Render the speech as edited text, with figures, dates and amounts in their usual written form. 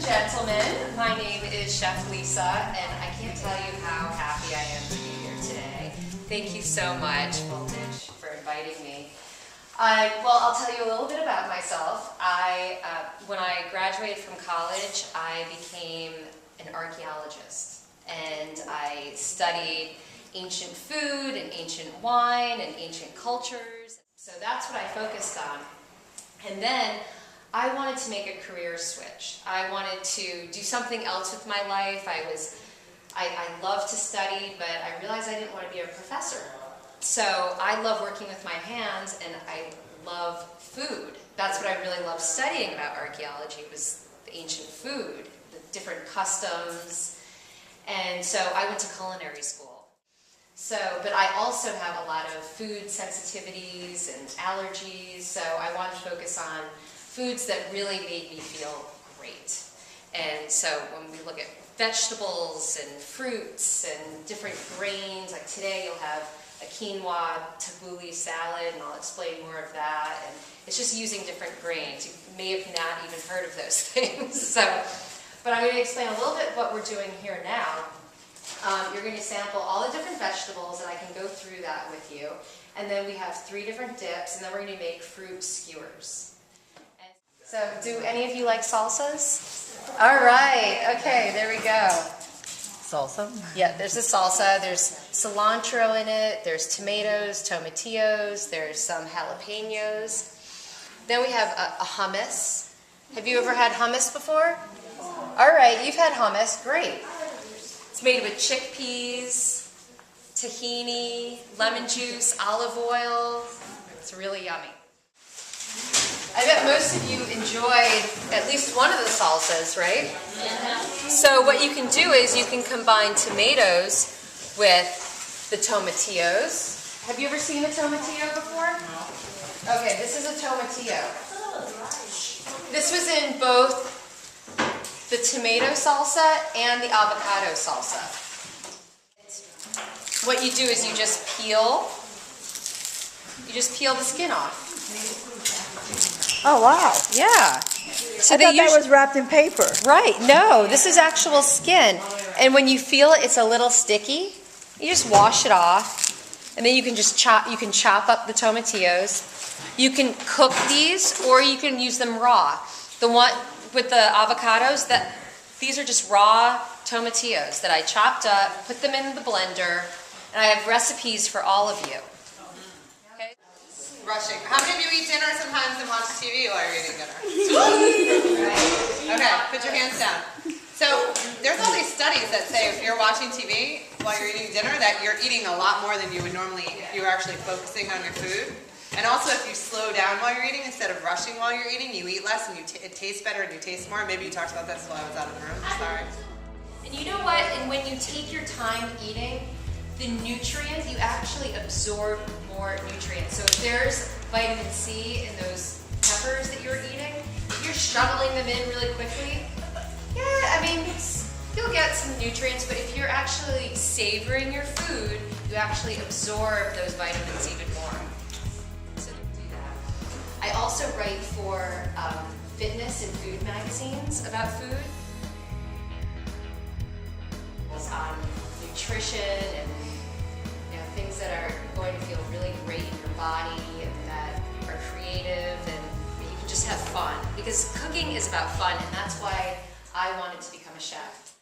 gentlemen, my name is Chef Lisa, and I can't tell you how happy I am to be here today. Thank you so much, Voltage, for inviting me. Well, I'll tell you a little bit about myself. When I graduated from college, I became an archaeologist, and I studied ancient food and ancient wine and ancient cultures. So that's what I focused on. And then I wanted to make a career switch. I wanted to do something else with my life. I love to study, but I realized I didn't want to be a professor. So I love working with my hands, and I love food. That's what I really loved studying about archaeology, was the ancient food, the different customs. And so I went to culinary school. But I also have a lot of food sensitivities and allergies, so I wanted to focus on foods that really made me feel great. And so when we look at vegetables and fruits and different grains, like today you'll have a quinoa tabbouleh salad, and I'll explain more of that. And it's just using different grains. You may have not even heard of those things. But I'm going to explain a little bit what we're doing here now. You're going to sample all the different vegetables, and I can go through that with you. And then we have 3 different dips, and then we're going to make fruit skewers. So, do any of you like salsas? All right. Okay, there we go. Salsa? Yeah, there's a salsa. There's cilantro in it. There's tomatoes, tomatillos. There's some jalapenos. Then we have a hummus. Have you ever had hummus before? All right, you've had hummus. Great. It's made with chickpeas, tahini, lemon juice, olive oil. It's really yummy. I bet most of you enjoyed at least one of the salsas, right? So what you can do is you can combine tomatoes with the tomatillos. Have you ever seen a tomatillo before? No. Okay, this is a tomatillo. This was in both the tomato salsa and the avocado salsa. What you do is you just peel the skin off. Oh, wow. Yeah. So I thought that was wrapped in paper. Right. No, this is actual skin. And when you feel it, it's a little sticky. You just wash it off, and then you can just chop up the tomatillos. You can cook these, or you can use them raw. The one with the avocados, these are just raw tomatillos that I chopped up, put them in the blender, and I have recipes for all of you. Okay. Rushing. How many of you eat dinner sometimes and watch TV while you're eating dinner? Okay, put your hands down. So there's all these studies that say if you're watching TV while you're eating dinner, that you're eating a lot more than you would normally eat if you were actually focusing on your food. And also, if you slow down while you're eating instead of rushing while you're eating, you eat less and it tastes better and you taste more. Maybe you talked about this while I was out of the room. Sorry. And you know what? And when you take your time eating, the nutrients, you actually absorb more nutrients. So if there's vitamin C in those peppers that you're eating, if you're shoveling them in really quickly, yeah, I mean, you'll get some nutrients, but if you're actually savoring your food, you actually absorb those vitamins even more. I also write for fitness and food magazines about food. It's on nutrition and things that are going to feel really great in your body and that are creative and that you can just have fun. Because cooking is about fun, and that's why I wanted to become a chef.